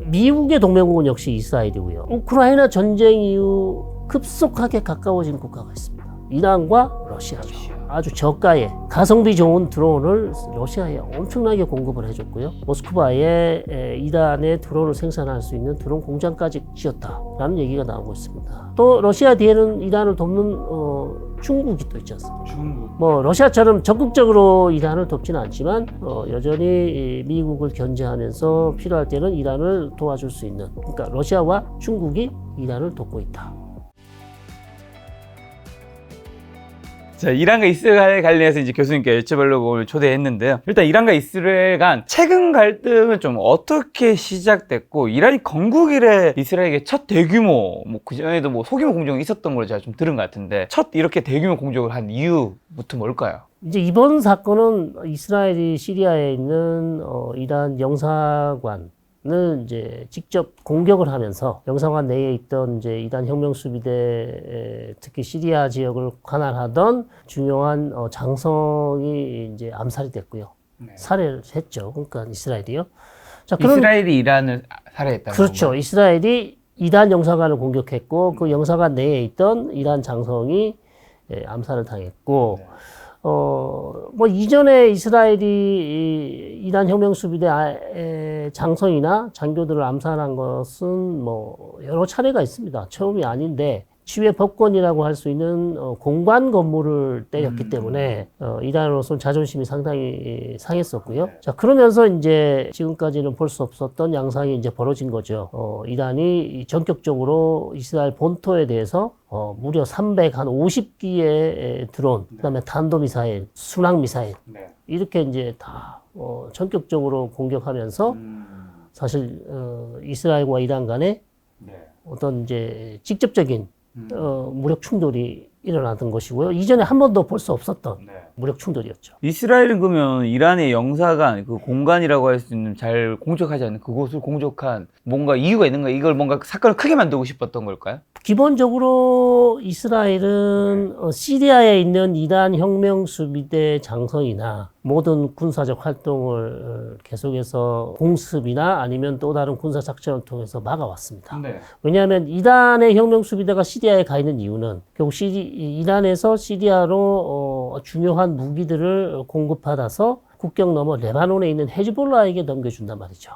미국의 동맹국은 역시 이스라엘이고요. 우크라이나 전쟁 이후 급속하게 가까워진 국가가 있습니다. 이란과 러시아죠. 아주 저가의 가성비 좋은 드론을 러시아에 엄청나게 공급을 해줬고요. 모스크바에 이란의 드론을 생산할 수 있는 드론 공장까지 지었다라는 얘기가 나오고 있습니다. 또 러시아 뒤에는 이란을 돕는 중국이 또 있지 않습니까? 중국. 뭐 러시아처럼 적극적으로 이란을 돕지는 않지만 여전히 미국을 견제하면서 필요할 때는 이란을 도와줄 수 있는, 그러니까 러시아와 중국이 이란을 돕고 있다. 자, 이란과 이스라엘 관련해서 이제 교수님께 여쭤보려고 오늘 초대했는데요. 일단 이란과 이스라엘 간 최근 갈등은 좀 어떻게 시작됐고, 이란이 건국 이래 이스라엘에게 첫 대규모, 뭐 그전에도 뭐 소규모 공격이 있었던 걸로 제가 좀 들은 것 같은데, 첫 이렇게 대규모 공격을 한 이유부터 뭘까요? 이제 이번 사건은 이스라엘이 시리아에 있는 이란 영사관을 이제 직접 공격을 하면서 영사관 내에 있던 이제 이란 혁명수비대, 특히 시리아 지역을 관할하던 중요한 장성이 이제 암살이 됐고요. 네. 살해를 했죠. 그러니까 이스라엘이요. 자, 이스라엘이 이란을 살해했다는 그렇죠. 건가요? 이스라엘이 이란 영사관을 공격했고 그 영사관 내에 있던 이란 장성이 암살을 당했고. 네. 뭐 이전에 이스라엘이 이란 혁명수비대 장성이나 장교들을 암살한 것은 뭐 여러 차례가 있습니다. 처음이 아닌데 치외 법권이라고 할 수 있는 공관 건물을 때렸기 때문에 이란으로서는 자존심이 상당히 상했었고요. 자, 그러면서 이제 지금까지는 볼 수 없었던 양상이 이제 벌어진 거죠. 이란이 전격적으로 이스라엘 본토에 대해서 무려 350기의 드론, 그다음에 탄도미사일, 순항미사일 이렇게 이제 다 전격적으로 공격하면서 사실 이스라엘과 이란 간에 어떤 이제 직접적인 무력 충돌이 일어나던 것이고요. 이전에 한 번도 볼 수 없었던 무력 충돌이었죠. 이스라엘은 그러면 이란의 영사관, 그 공간이라고 할 수 있는 잘 공격하지 않는 그곳을 공격한 뭔가 이유가 있는가? 이걸 뭔가 사건을 크게 만들고 싶었던 걸까요? 기본적으로 이스라엘은 시리아에 있는 이란 혁명수비대 장성이나 모든 군사적 활동을 계속해서 공습이나 아니면 또 다른 군사작전을 통해서 막아왔습니다. 네. 왜냐하면 이란의 혁명수비대가 시리아에 가 있는 이유는 결국 이란에서 시리아로 중요한 무기들을 공급받아서 국경 넘어 레바논에 있는 헤즈볼라에게 넘겨준단 말이죠.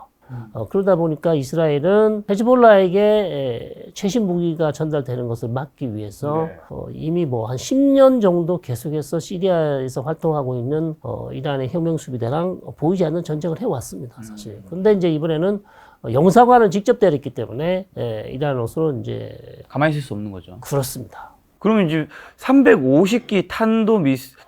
그러다 보니까 이스라엘은 헤즈볼라에게 최신 무기가 전달되는 것을 막기 위해서 이미 뭐 한 10년 정도 계속해서 시리아에서 활동하고 있는 이란의 혁명수비대랑 보이지 않는 전쟁을 해왔습니다, 사실. 근데 이제 이번에는 영사관을 직접 때렸기 때문에 이란으로서는 이제 가만히 있을 수 없는 거죠. 그렇습니다. 그러면 이제 350기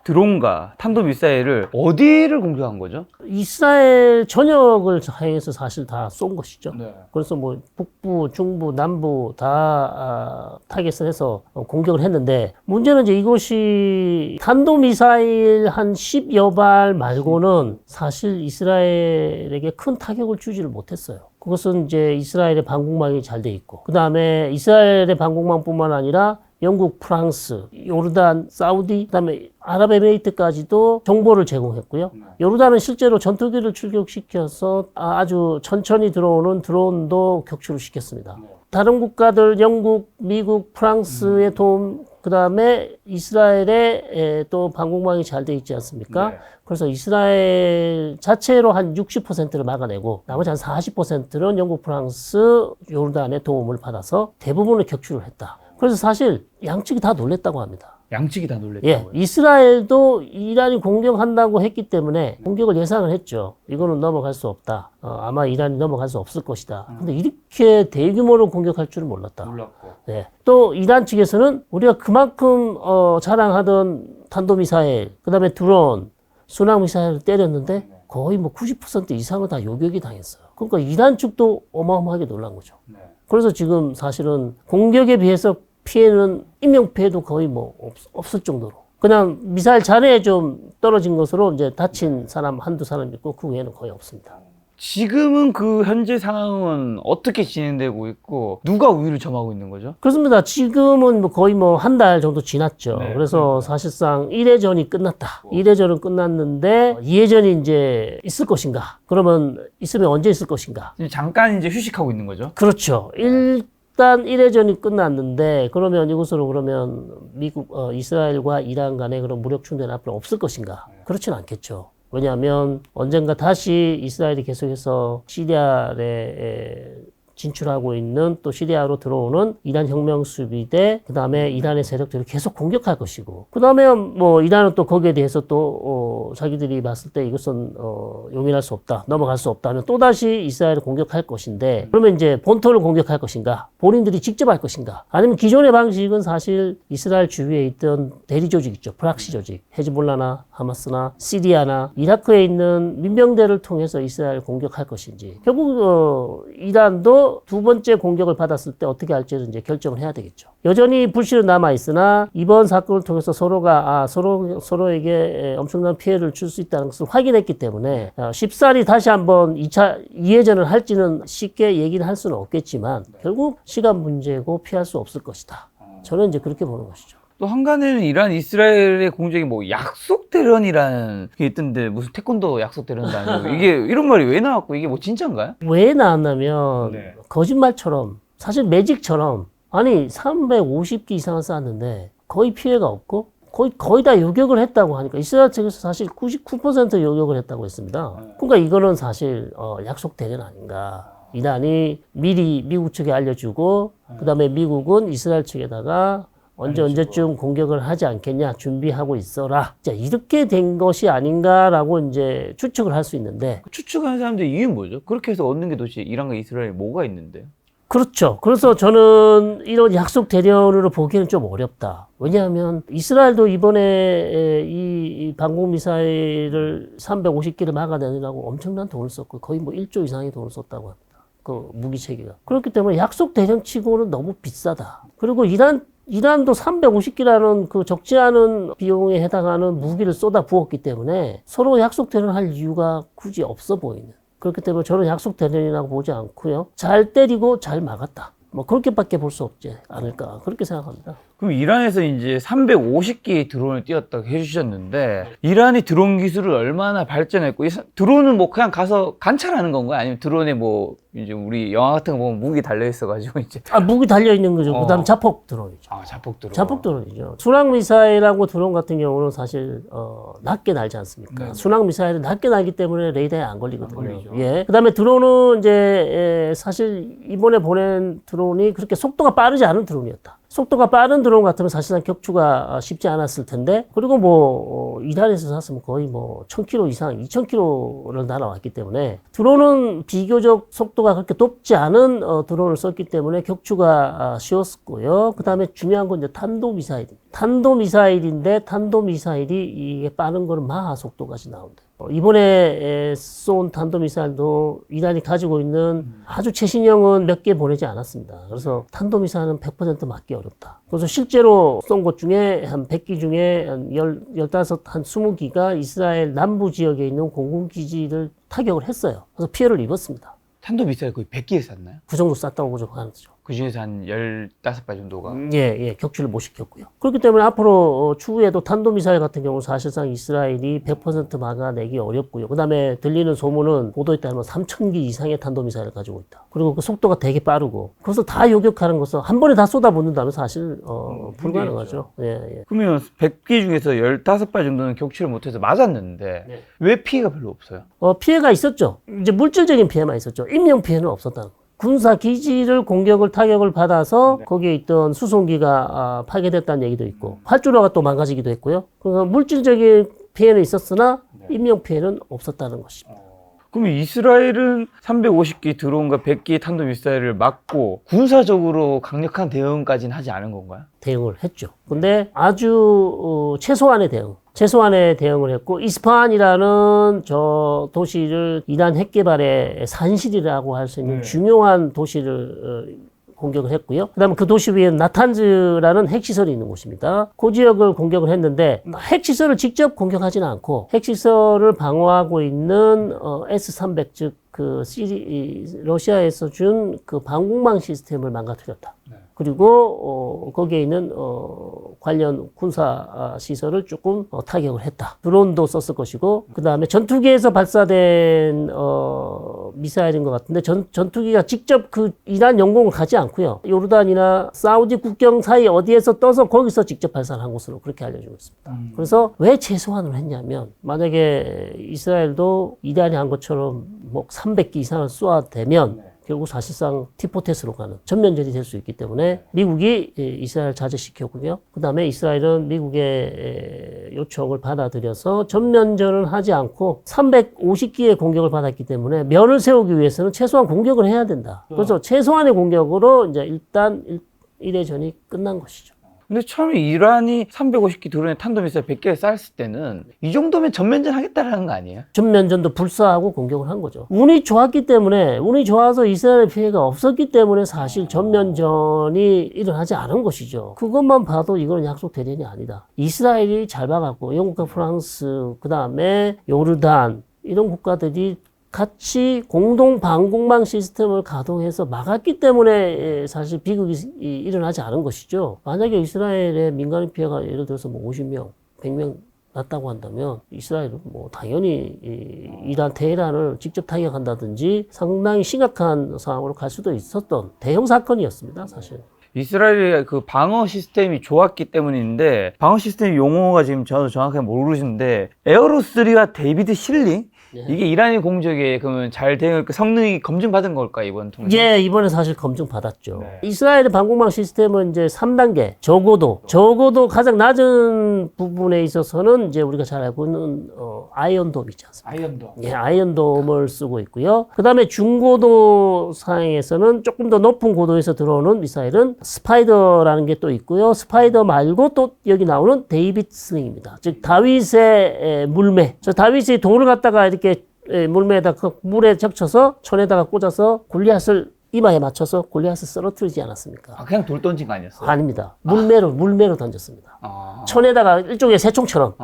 드론과 탄도미사일을 어디를 공격한 거죠? 이스라엘 전역을 향해서 사실 다 쏜 것이죠. 네. 그래서 뭐 북부, 중부, 남부 다 타겟을 해서 공격을 했는데, 문제는 이제 이것이 탄도미사일 한 10여 발 말고는 사실 이스라엘에게 큰 타격을 주지를 못했어요. 그것은 이제 이스라엘의 방공망이 잘 돼 있고, 그 다음에 이스라엘의 방공망뿐만 아니라 영국, 프랑스, 요르단, 사우디, 그다음에 아랍에미리트까지도 정보를 제공했고요. 요르단은 실제로 전투기를 출격시켜서 아주 천천히 들어오는 드론도 격추를 시켰습니다. 다른 국가들, 영국, 미국, 프랑스의 도움, 그다음에 이스라엘의 또 방공망이 잘 돼 있지 않습니까? 네. 그래서 이스라엘 자체로 한 60%를 막아내고 나머지 한 40%는 영국, 프랑스, 요르단의 도움을 받아서 대부분을 격추를 했다. 그래서 사실 양측이 다 놀랬다고 합니다. 양측이 다 놀랬다고요? 예, 이스라엘도 이란이 공격한다고 했기 때문에 공격을 예상을 했죠. 이거는 넘어갈 수 없다. 아마 이란이 넘어갈 수 없을 것이다. 근데 이렇게 대규모로 공격할 줄은 몰랐다. 몰랐고. 네. 또 이란 측에서는 우리가 그만큼 자랑하던 탄도미사일, 그다음에 드론, 순항미사일을 때렸는데 거의 뭐 90% 이상은 다 요격이 당했어요. 그러니까 이란 측도 어마어마하게 놀란 거죠. 네. 그래서 지금 사실은 공격에 비해서 피해는, 인명피해도 거의 뭐 없을 정도로. 그냥 미사일 잔해에 좀 떨어진 것으로 이제 다친 사람 한두 사람 있고 그 외에는 거의 없습니다. 지금은 그 현재 상황은 어떻게 진행되고 있고 누가 우위를 점하고 있는 거죠? 그렇습니다. 지금은 뭐 거의 뭐 한 달 정도 지났죠. 네, 그래서 사실상 1회전이 끝났다. 1회전은 끝났는데 2회전이 이제 있을 것인가? 그러면 있으면 언제 있을 것인가? 지금 잠깐 이제 휴식하고 있는 거죠? 그렇죠. 일단 1회전이 끝났는데 그러면 이것으로 그러면 미국, 이스라엘과 이란 간의 그런 무력 충돌은 앞으로 없을 것인가? 그렇진 않겠죠. 왜냐하면 언젠가 다시 이스라엘이 계속해서 시리아에 진출하고 있는 또 시리아로 들어오는 이란 혁명 수비대 그다음에 이란의 세력들을 계속 공격할 것이고 그다음에 뭐 이란은 또 거기에 대해서 또 자기들이 봤을 때 이것은 용인할 수 없다 넘어갈 수 없다 하면 또다시 이스라엘을 공격할 것인데 그러면 이제 본토를 공격할 것인가 본인들이 직접 할 것인가 아니면 기존의 방식은 사실 이스라엘 주위에 있던 대리 조직 있죠 프락시 조직 헤즈볼라나 하마스나 시리아나 이라크에 있는 민병대를 통해서 이스라엘을 공격할 것인지 결국 이란도 두 번째 공격을 받았을 때 어떻게 할지를 이제 결정을 해야 되겠죠. 여전히 불씨는 남아 있으나 이번 사건을 통해서 서로가 서로에게 엄청난 피해를 줄 수 있다는 것을 확인했기 때문에 쉽사리 다시 한번 2회전을 할지는 쉽게 얘기를 할 수는 없겠지만 결국 시간 문제고 피할 수 없을 것이다. 저는 이제 그렇게 보는 것이죠. 또 한간에는 이란 이스라엘의 공격이 뭐 약속 대련이라는 게 있던데 무슨 태권도 약속 대련도 아니고 이게 이런 말이 왜 나왔고 이게 뭐 진짜인가요? 왜 나왔냐면 네. 거짓말처럼 사실 매직처럼 아니 350기 이상을 쐈는데 거의 피해가 없고 거의 다 요격을 했다고 하니까 이스라엘 측에서 사실 99% 요격을 했다고 했습니다. 그러니까 이거는 사실 약속 대련 아닌가. 이란이 미리 미국 측에 알려주고 그다음에 미국은 이스라엘 측에다가 언제쯤 공격을 하지 않겠냐 준비하고 있어라. 자, 이렇게 된 것이 아닌가라고 이제 추측을 할 수 있는데 추측하는 사람들의 이유는 뭐죠? 그렇게 해서 얻는 게 도대체 이란과 이스라엘이 뭐가 있는데요? 그렇죠. 그래서 저는 이런 약속 대련으로 보기에는 좀 어렵다. 왜냐하면 이스라엘도 이번에 이 방공 미사일을 350기를 막아내느라고 엄청난 돈을 썼고 거의 뭐 1조 이상의 돈을 썼다고 합니다. 그 무기 체계가. 그렇기 때문에 약속 대련 치고는 너무 비싸다. 그리고 이란도 350기라는 그 적지 않은 비용에 해당하는 무기를 쏟아 부었기 때문에 서로 약속 대련할 이유가 굳이 없어 보이는. 그렇기 때문에 저는 약속 대련이라고 보지 않고요. 잘 때리고 잘 막았다. 뭐 그렇게밖에 볼 수 없지 않을까 그렇게 생각합니다. 그럼 이란에서 이제 350개의 드론을 띄웠다고 해주셨는데 이란이 드론 기술을 얼마나 발전했고 드론은 뭐 그냥 가서 관찰하는 건가요? 아니면 드론에 뭐 이제 우리 영화 같은 거 보면 무기 달려 있어가지고 이제 무기 달려 있는 거죠. 그다음 자폭 드론이죠. 자폭 드론. 자폭 드론이죠. 순항 미사일하고 드론 같은 경우는 사실 낮게 날지 않습니까? 네. 순항 미사일은 낮게 날기 때문에 레이더에 안 걸리거든요. 안 걸리죠. 예. 그다음에 드론은 이제 사실 이번에 보낸 드론이 그렇게 속도가 빠르지 않은 드론이었다. 속도가 빠른 드론 같으면 사실상 격추가 쉽지 않았을 텐데 그리고 뭐 이란에서 샀으면 거의 뭐 1000km 이상 2000km를 날아왔기 때문에 드론은 비교적 속도가 그렇게 높지 않은 드론을 썼기 때문에 격추가 쉬웠고요. 그 다음에 중요한 건 이제 탄도미사일입니다. 탄도미사일인데 탄도미사일이 이게 빠른 거는 마하 속도까지 나온다. 이번에 쏜 탄도미사일도 이란이 가지고 있는 아주 최신형은 몇 개 보내지 않았습니다. 그래서 탄도미사일은 100% 맞기 어렵다. 그래서 실제로 쏜 것 중에 한 100기 중에 한 15, 한 20기가 이스라엘 남부 지역에 있는 공군기지를 타격을 했어요. 그래서 피해를 입었습니다. 탄도 미사일 거의 100개 쐈나요? 그 정도 쐈다고 보죠. 그 중에서 한 15발 정도가? 예, 격추를 못 시켰고요. 그렇기 때문에 앞으로 추후에도 탄도미사일 같은 경우는 사실상 이스라엘이 100% 막아내기 어렵고요. 그 다음에 들리는 소문은 보도에 따르면 3000기 이상의 탄도미사일을 가지고 있다. 그리고 그 속도가 되게 빠르고, 그래서 다 요격하는 것은 한 번에 다 쏟아붓는다면 사실, 불가능하죠. 예. 그러면 100개 중에서 15발 정도는 격추를 못해서 맞았는데, 네. 왜 피해가 별로 없어요? 피해가 있었죠. 이제 물질적인 피해만 있었죠. 인명 피해는 없었다는 거예요. 군사 기지를 타격을 받아서 거기에 있던 수송기가 파괴됐다는 얘기도 있고 활주로가 또 망가지기도 했고요. 그래서 물질적인 피해는 있었으나 인명 피해는 없었다는 것입니다. 그러면 이스라엘은 350기 드론과 100기 탄도미사일을 막고 군사적으로 강력한 대응까지는 하지 않은 건가요? 대응을 했죠. 근데 아주 최소한의 대응을 했고 이스파한이라는 저 도시를 이란 핵개발의 산실이라고 할 수 있는 중요한 도시를 공격을 했고요. 그다음에 그 도시 위에 나탄즈라는 핵시설이 있는 곳입니다. 그 지역을 공격을 했는데 핵시설을 직접 공격하지는 않고 핵시설을 방어하고 있는 S-300 즉 러시아에서 준 그 방공망 시스템을 망가뜨렸다. 그리고 거기에 있는 관련 군사 시설을 조금 타격을 했다. 드론도 썼을 것이고 그 다음에 전투기에서 발사된 미사일인 것 같은데 전투기가 직접 그 이란 영공을 가지 않고요. 요르단이나 사우디 국경 사이 어디에서 떠서 거기서 직접 발사를 한 것으로 그렇게 알려지고 있습니다. 그래서 왜 최소한으로 했냐면 만약에 이스라엘도 이란이 한 것처럼 뭐 300기 이상을 쏘아대면 결국 사실상 티포테스로 가는 전면전이 될 수 있기 때문에 미국이 이스라엘 자제시켰고요. 그 다음에 이스라엘은 미국의 요청을 받아들여서 전면전을 하지 않고 350기의 공격을 받았기 때문에 면을 세우기 위해서는 최소한 공격을 해야 된다. 그래서 최소한의 공격으로 이제 일단 1회 전이 끝난 것이죠. 근데 처음에 이란이 350기 드론에 탄도미사일 100개를 쐈을 때는 이 정도면 전면전 하겠다라는 거 아니에요? 전면전도 불사하고 공격을 한 거죠. 운이 좋았기 때문에, 운이 좋아서 이스라엘 피해가 없었기 때문에 사실 전면전이 일어나지 않은 것이죠. 그것만 봐도 이거는 약속 대련이 아니다. 이스라엘이 잘 봐갖고 영국과 프랑스, 그 다음에 요르단 이런 국가들이 같이 공동 방공망 시스템을 가동해서 막았기 때문에 사실 비극이 일어나지 않은 것이죠. 만약에 이스라엘의 민간인 피해가 예를 들어서 뭐 50명, 100명 났다고 한다면 이스라엘은 뭐 당연히 이란 테헤란을 직접 타격한다든지 상당히 심각한 상황으로 갈 수도 있었던 대형 사건이었습니다, 사실. 이스라엘의 그 방어 시스템이 좋았기 때문인데 방어 시스템 용어가 지금 저도 정확하게 모르시는데 에어로3와 데이비드 실링 이게 이란의 공격에 그러면 잘 된 성능이 검증받은 걸까 이번 통해서? 예, 이번에 사실 검증받았죠. 이스라엘의 방공망 시스템은 이제 3단계 적어도 가장 낮은 부분에 있어서는 이제 우리가 잘 알고 있는 아이언돔 있지 않습니까? 아이언돔. 예, 아이언돔을 쓰고 있고요. 그다음에 중고도 상에서는 조금 더 높은 고도에서 들어오는 미사일은 스파이더라는 게 또 있고요. 스파이더 말고 또 여기 나오는 데이비드 슬링입니다. 즉 다윗의 물매. 저 다윗이 돌을 갖다가 이렇게 물매에다 물에 적쳐서 천에다가 꽂아서 골리앗을 이마에 맞춰서 골리앗을 쓰러뜨리지 않았습니까? 아, 그냥 돌 던진 거 아니었어요? 아닙니다. 물매로 던졌습니다. 아. 천에다가 일종의 새총처럼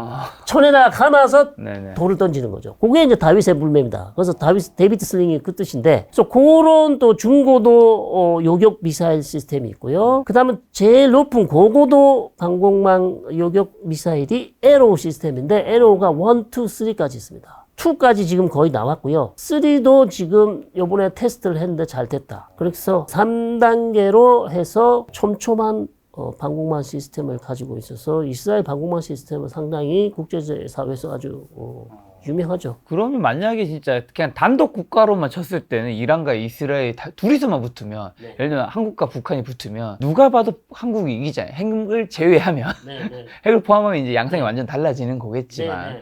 천에다가 감아서 네네. 돌을 던지는 거죠. 그게 이제 다윗의 물매입니다. 그래서 데이비드 슬링이 그 뜻인데, 그래서 그런 또 중고도 요격 미사일 시스템이 있고요. 그 다음에 제일 높은 고고도 방공망 요격 미사일이 에로우 시스템인데, 에로우가 1, 2, 3까지 있습니다. 2까지 지금 거의 나왔고요. 3도 지금 요번에 테스트를 했는데 잘 됐다. 그래서 3단계로 해서 촘촘한 방공망 시스템을 가지고 있어서 이스라엘 방공망 시스템은 상당히 국제사회에서 아주 유명하죠. 그러면 만약에 진짜 그냥 단독 국가로만 쳤을 때는 이란과 이스라엘 둘이서만 붙으면 예를 들면 한국과 북한이 붙으면 누가 봐도 한국이 이기잖아요. 핵을 제외하면 핵을 포함하면 이제 양상이 완전 달라지는 거겠지만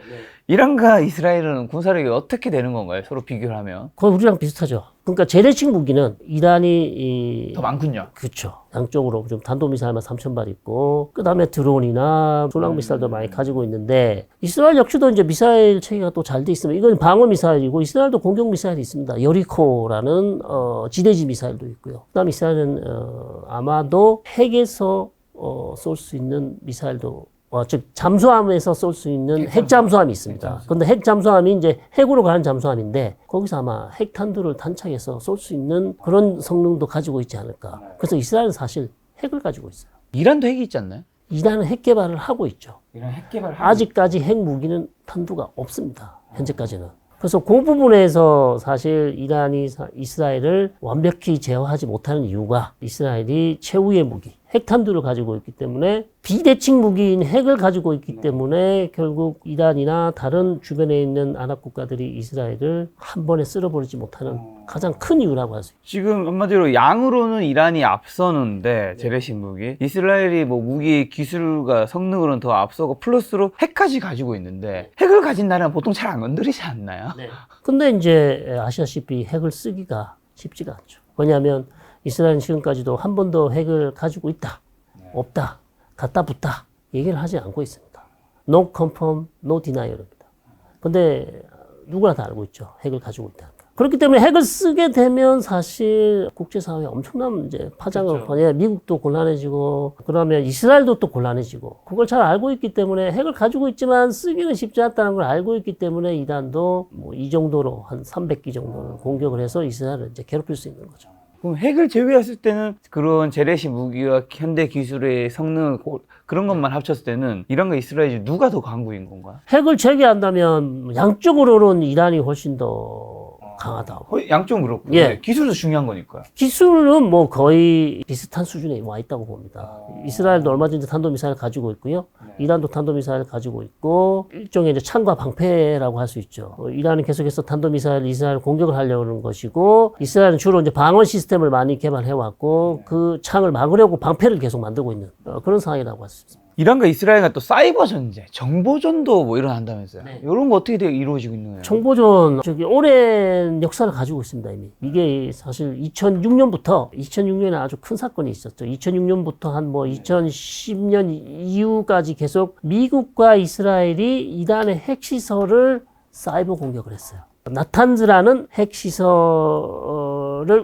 이란과 이스라엘은 군사력이 어떻게 되는 건가요? 서로 비교를 하면. 거의 우리랑 비슷하죠. 그러니까 재래식 무기는 이란이 더 많군요. 그렇죠. 양쪽으로 좀 단도미사일만 3,000발 있고, 그 다음에 드론이나 순항미사일도 많이 가지고 있는데, 이스라엘 역시도 이제 미사일 체계가 또 잘 돼 있으면, 이건 방어 미사일이고, 이스라엘도 공격 미사일이 있습니다. 여리코라는 지대지 미사일도 있고요. 그 다음에 이스라엘은 아마도 핵에서 쏠 수 있는 미사일도 즉 잠수함에서 쏠 수 있는 핵잠수함이 있습니다. 그런데 핵잠수함이 이제 핵으로 가는 잠수함인데 거기서 아마 핵탄두를 탄착해서 쏠 수 있는 그런 성능도 가지고 있지 않을까. 그래서 이스라엘은 사실 핵을 가지고 있어요. 이란도 핵이 있지 않나요? 이란은 핵 개발을 하고 있죠. 이란 핵 개발 아직까지 핵 무기는 탄두가 없습니다. 현재까지는. 그래서 그 부분에서 사실 이란이 이스라엘을 완벽히 제어하지 못하는 이유가 이스라엘이 최후의 무기, 핵탄두를 가지고 있기 때문에 비대칭 무기인 핵을 가지고 있기 때문에 결국 이란이나 다른 주변에 있는 아랍 국가들이 이스라엘을 한 번에 쓸어버리지 못하는 가장 큰 이유라고 할 수 있습니다. 지금 한마디로 양으로는 이란이 앞서는데 재래식 무기 이스라엘이 뭐 무기 기술과 성능으로는 더 앞서고 플러스로 핵까지 가지고 있는데 핵을 가진 나라는 보통 잘 안 건드리지 않나요? 네. 근데 이제 아시다시피 핵을 쓰기가 쉽지가 않죠. 왜냐하면 이스라엘은 지금까지도 한 번도 핵을 가지고 있다, 없다, 갖다 붙다 얘기를 하지 않고 있습니다. No confirm, no denial입니다. 근데 누구나 다 알고 있죠. 핵을 가지고 있다는 거. 그렇기 때문에 핵을 쓰게 되면 사실 국제사회에 엄청난 이제 파장을 그렇죠. 보내 미국도 곤란해지고 그러면 이스라엘도 또 곤란해지고 그걸 잘 알고 있기 때문에 핵을 가지고 있지만 쓰기는 쉽지 않다는 걸 알고 있기 때문에 이란도 뭐 이 정도로 한 300기 정도를 공격을 해서 이스라엘을 이제 괴롭힐 수 있는 거죠. 그럼 핵을 제외했을 때는 그런 재래식 무기와 현대 기술의 성능 그런 것만 합쳤을 때는 이란과 이스라엘이 누가 더 강국인 건가요? 핵을 제기한다면 양쪽으로는 이란이 훨씬 더 강하다. 양쪽은 그렇고 예. 기술도 중요한 거니까요. 기술은 뭐 거의 비슷한 수준에 와 있다고 봅니다. 이스라엘도 얼마 전에 탄도미사일 가지고 있고요. 이란도 탄도미사일 가지고 있고 일종의 이제 창과 방패라고 할 수 있죠. 이란은 계속해서 탄도미사일 이스라엘 공격을 하려고 하는 것이고 이스라엘은 주로 이제 방어 시스템을 많이 개발해 왔고 그 창을 막으려고 방패를 계속 만들고 있는 그런 상황이라고 할 수 있습니다. 이란과 이스라엘과 또 사이버 전쟁, 정보전도 뭐 일어난다면서요. 네. 이런 거 어떻게 이루어지고 있는 거예요? 정보전 저기 오랜 역사를 가지고 있습니다 이미. 이게 사실 2006년에 아주 큰 사건이 있었죠. 2006년부터 한 뭐 2010년 이후까지 계속 미국과 이스라엘이 이란의 핵시설을 사이버 공격을 했어요. 나탄즈라는 핵시설을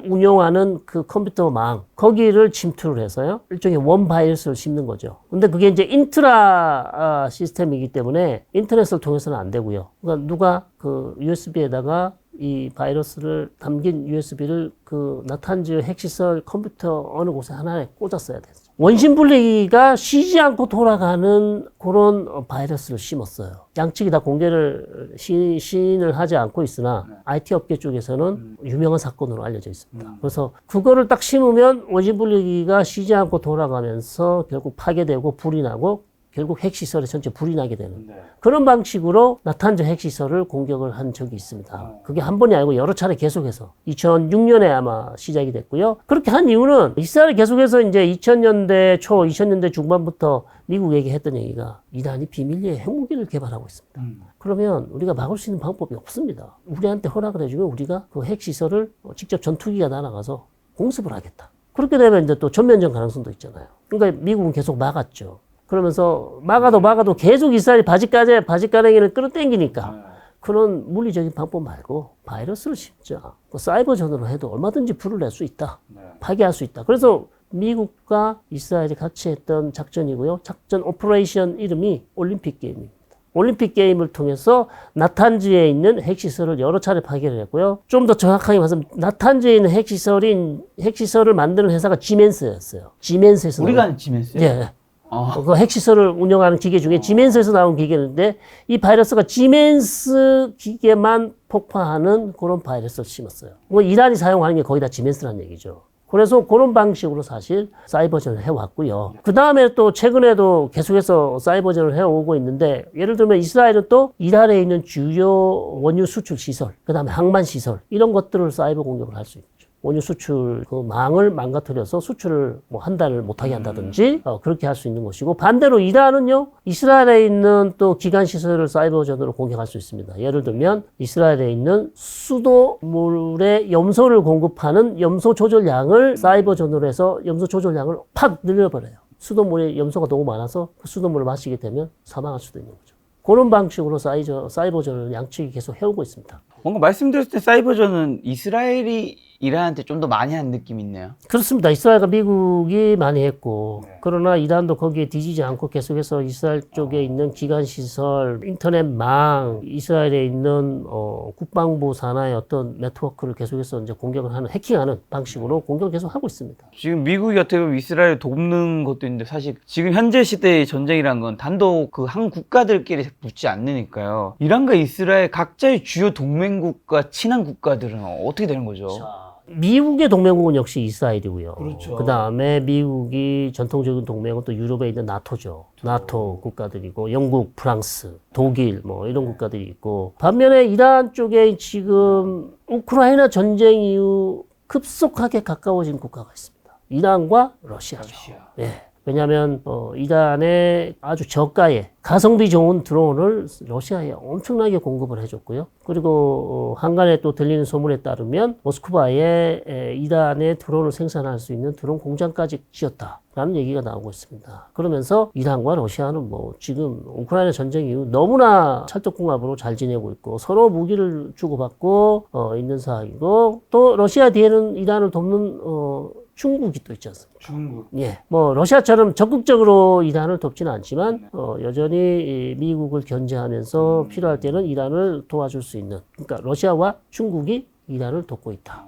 운영하는 그 컴퓨터망 거기를 침투를 해서요 일종의 원 바이러스를 심는 거죠. 근데 그게 이제 인트라 시스템이기 때문에 인터넷을 통해서는 안 되고요. 그러니까 누가 그 USB에다가 이 바이러스를 담긴 USB를 그 나탄즈 핵시설 컴퓨터 어느 곳에 하나에 꽂았어야 돼요. 원심 분리가 쉬지 않고 돌아가는 그런 바이러스를 심었어요. 양측이 다 공개를 시인을 하지 않고 있으나 IT 업계 쪽에서는 유명한 사건으로 알려져 있습니다. 그래서 그거를 딱 심으면 원심 분리기가 쉬지 않고 돌아가면서 결국 파괴되고 불이 나고 결국 핵시설에 전체 불이 나게 되는 그런 방식으로 나탄즈 핵시설을 공격을 한 적이 있습니다. 그게 한 번이 아니고 여러 차례 계속해서 2006년에 아마 시작이 됐고요. 그렇게 한 이유는 이스라엘이 계속해서 이제 2000년대 초, 2000년대 중반부터 미국에게 했던 얘기가 이란이 비밀리에 핵무기를 개발하고 있습니다. 그러면 우리가 막을 수 있는 방법이 없습니다. 우리한테 허락을 해주면 우리가 그 핵시설을 직접 전투기가 날아가서 공습을 하겠다. 그렇게 되면 이제 또 전면전 가능성도 있잖아요. 그러니까 미국은 계속 막았죠. 그러면서 막아도 계속 이스라엘이 바짓가랭이를 끌어당기니까 그런 물리적인 방법 말고 바이러스를 심자. 사이버전으로 해도 얼마든지 불을 낼 수 있다. 파괴할 수 있다. 그래서 미국과 이스라엘이 같이 했던 작전이고요. 작전 오퍼레이션 이름이 올림픽 게임입니다. 올림픽 게임을 통해서 나탄즈에 있는 핵시설을 여러 차례 파괴를 했고요. 좀 더 정확하게 말하면 나탄즈에 있는 핵시설을 만드는 회사가 지멘스였어요. 지멘스에서 우리가 아는 지멘스요? 예. 그 핵시설을 운영하는 기계 중에 지멘스에서 나온 기계인데 이 바이러스가 지멘스 기계만 폭파하는 그런 바이러스를 심었어요. 뭐 이란이 사용하는 게 거의 다 지멘스라는 얘기죠. 그래서 그런 방식으로 사실 사이버전을 해왔고요. 그 다음에 또 최근에도 계속해서 사이버전을 해오고 있는데 예를 들면 이스라엘은 또 이란에 있는 주요 원유 수출 시설, 그 다음에 항만 시설 이런 것들을 사이버 공격을 할 수 있죠. 원유 수출 그 망을 망가뜨려서 수출을 뭐 한 달을 못하게 한다든지 그렇게 할 수 있는 것이고 반대로 이란은요 이스라엘에 있는 또 기관 시설을 사이버전으로 공격할 수 있습니다. 예를 들면 이스라엘에 있는 수도물에 염소를 공급하는 염소 조절량을 사이버전으로 해서 염소 조절량을 팍 늘려버려요. 수도물에 염소가 너무 많아서 그 수도물을 마시게 되면 사망할 수도 있는 거죠. 그런 방식으로 사이버전을 양측이 계속 해오고 있습니다. 뭔가 말씀드렸을 때 사이버전은 이스라엘이 이란한테 좀 더 많이 한 느낌이 있네요. 그렇습니다. 이스라엘과 미국이 많이 했고 그러나 이란도 거기에 뒤지지 않고 계속해서 이스라엘 쪽에 있는 기관시설, 인터넷망, 이스라엘에 있는 국방부 산하의 어떤 네트워크를 계속해서 이제 공격을 하는 해킹하는 방식으로 공격을 계속 하고 있습니다. 지금 미국이 어떻게 보면 이스라엘을 돕는 것도 있는데 사실 지금 현재 시대의 전쟁이란 건 단독 그 한 국가들끼리 붙지 않으니까요. 이란과 이스라엘 각자의 주요 동맹국과 친한 국가들은 어떻게 되는 거죠? 미국의 동맹국은 역시 이스라엘이고요. 그렇죠. 그 다음에 미국이 전통적인 동맹은 또 유럽에 있는 나토죠. 나토 국가들이고 영국, 프랑스, 독일 뭐 이런 국가들이 있고 반면에 이란 쪽에 지금 우크라이나 전쟁 이후 급속하게 가까워진 국가가 있습니다. 이란과 러시아죠. 예. 왜냐하면 이란의 아주 저가의 가성비 좋은 드론을 러시아에 엄청나게 공급을 해줬고요. 그리고 한간에 또 들리는 소문에 따르면 모스크바에 이란의 드론을 생산할 수 있는 드론 공장까지 지었다라는 얘기가 나오고 있습니다. 그러면서 이란과 러시아는 뭐 지금 우크라이나 전쟁 이후 너무나 찰떡궁합으로 잘 지내고 있고 서로 무기를 주고받고 있는 상황이고, 또 러시아 뒤에는 이란을 돕는 중국이 또 있지 않습니까? 중국. 예, 뭐 러시아처럼 적극적으로 이란을 돕지는 않지만 여전히 이 미국을 견제하면서 필요할 때는 이란을 도와줄 수 있는, 그러니까 러시아와 중국이 이란을 돕고 있다.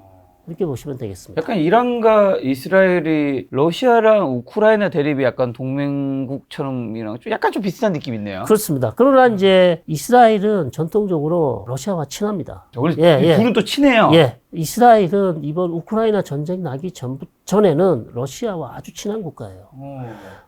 이렇게 보시면 되겠습니다. 약간 이란과 이스라엘이 러시아랑 우크라이나 대립이 약간 동맹국처럼이랑 좀 약간 좀 비슷한 느낌이 있네요. 그렇습니다. 그러나 이제 이스라엘은 전통적으로 러시아와 친합니다. 원래 예, 이 둘은 또 친해요. 예, 이스라엘은 이번 우크라이나 전쟁 나기 전에는 러시아와 아주 친한 국가예요.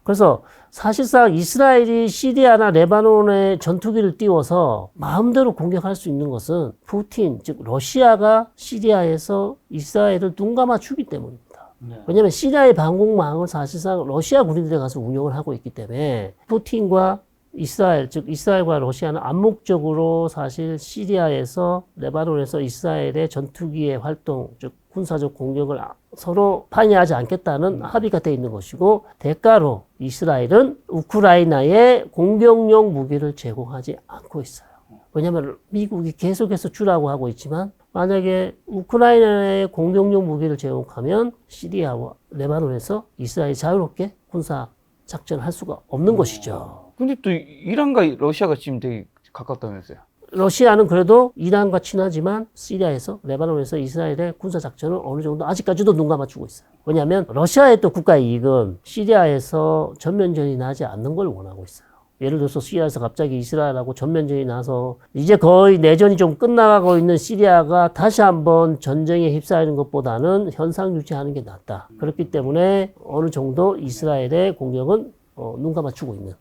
그래서 사실상 이스라엘이 시리아나 레바논에 전투기를 띄워서 마음대로 공격할 수 있는 것은 푸틴, 즉 러시아가 시리아에서 이스라엘을 눈 감아 주기 때문입니다. 왜냐하면 시리아의 방공망을 사실상 러시아 군인들이 가서 운영을 하고 있기 때문에 푸틴과 이스라엘, 즉 이스라엘과 러시아는 암묵적으로 사실 시리아에서 레바논에서 이스라엘의 전투기의 활동, 즉 군사적 공격을 서로 방해하지 않겠다는 합의가 돼 있는 것이고, 대가로 이스라엘은 우크라이나에 공격용 무기를 제공하지 않고 있어요. 왜냐하면 미국이 계속해서 주라고 하고 있지만 만약에 우크라이나에 공격용 무기를 제공하면 시리아와 레바논에서 이스라엘이 자유롭게 군사 작전을 할 수가 없는 것이죠. 근데 또 이란과 러시아가 지금 되게 가깝다면서요? 러시아는 그래도 이란과 친하지만 시리아에서 레바논에서 이스라엘의 군사 작전을 어느 정도 아직까지도 눈 감아주고 있어요. 왜냐하면 러시아의 또 국가 이익은 시리아에서 전면전이 나지 않는 걸 원하고 있어요. 예를 들어서 시리아에서 갑자기 이스라엘하고 전면전이 나서 이제 거의 내전이 좀 끝나가고 있는 시리아가 다시 한번 전쟁에 휩싸이는 것보다는 현상 유지하는 게 낫다. 그렇기 때문에 어느 정도 이스라엘의 공격은 눈 감아주고 있는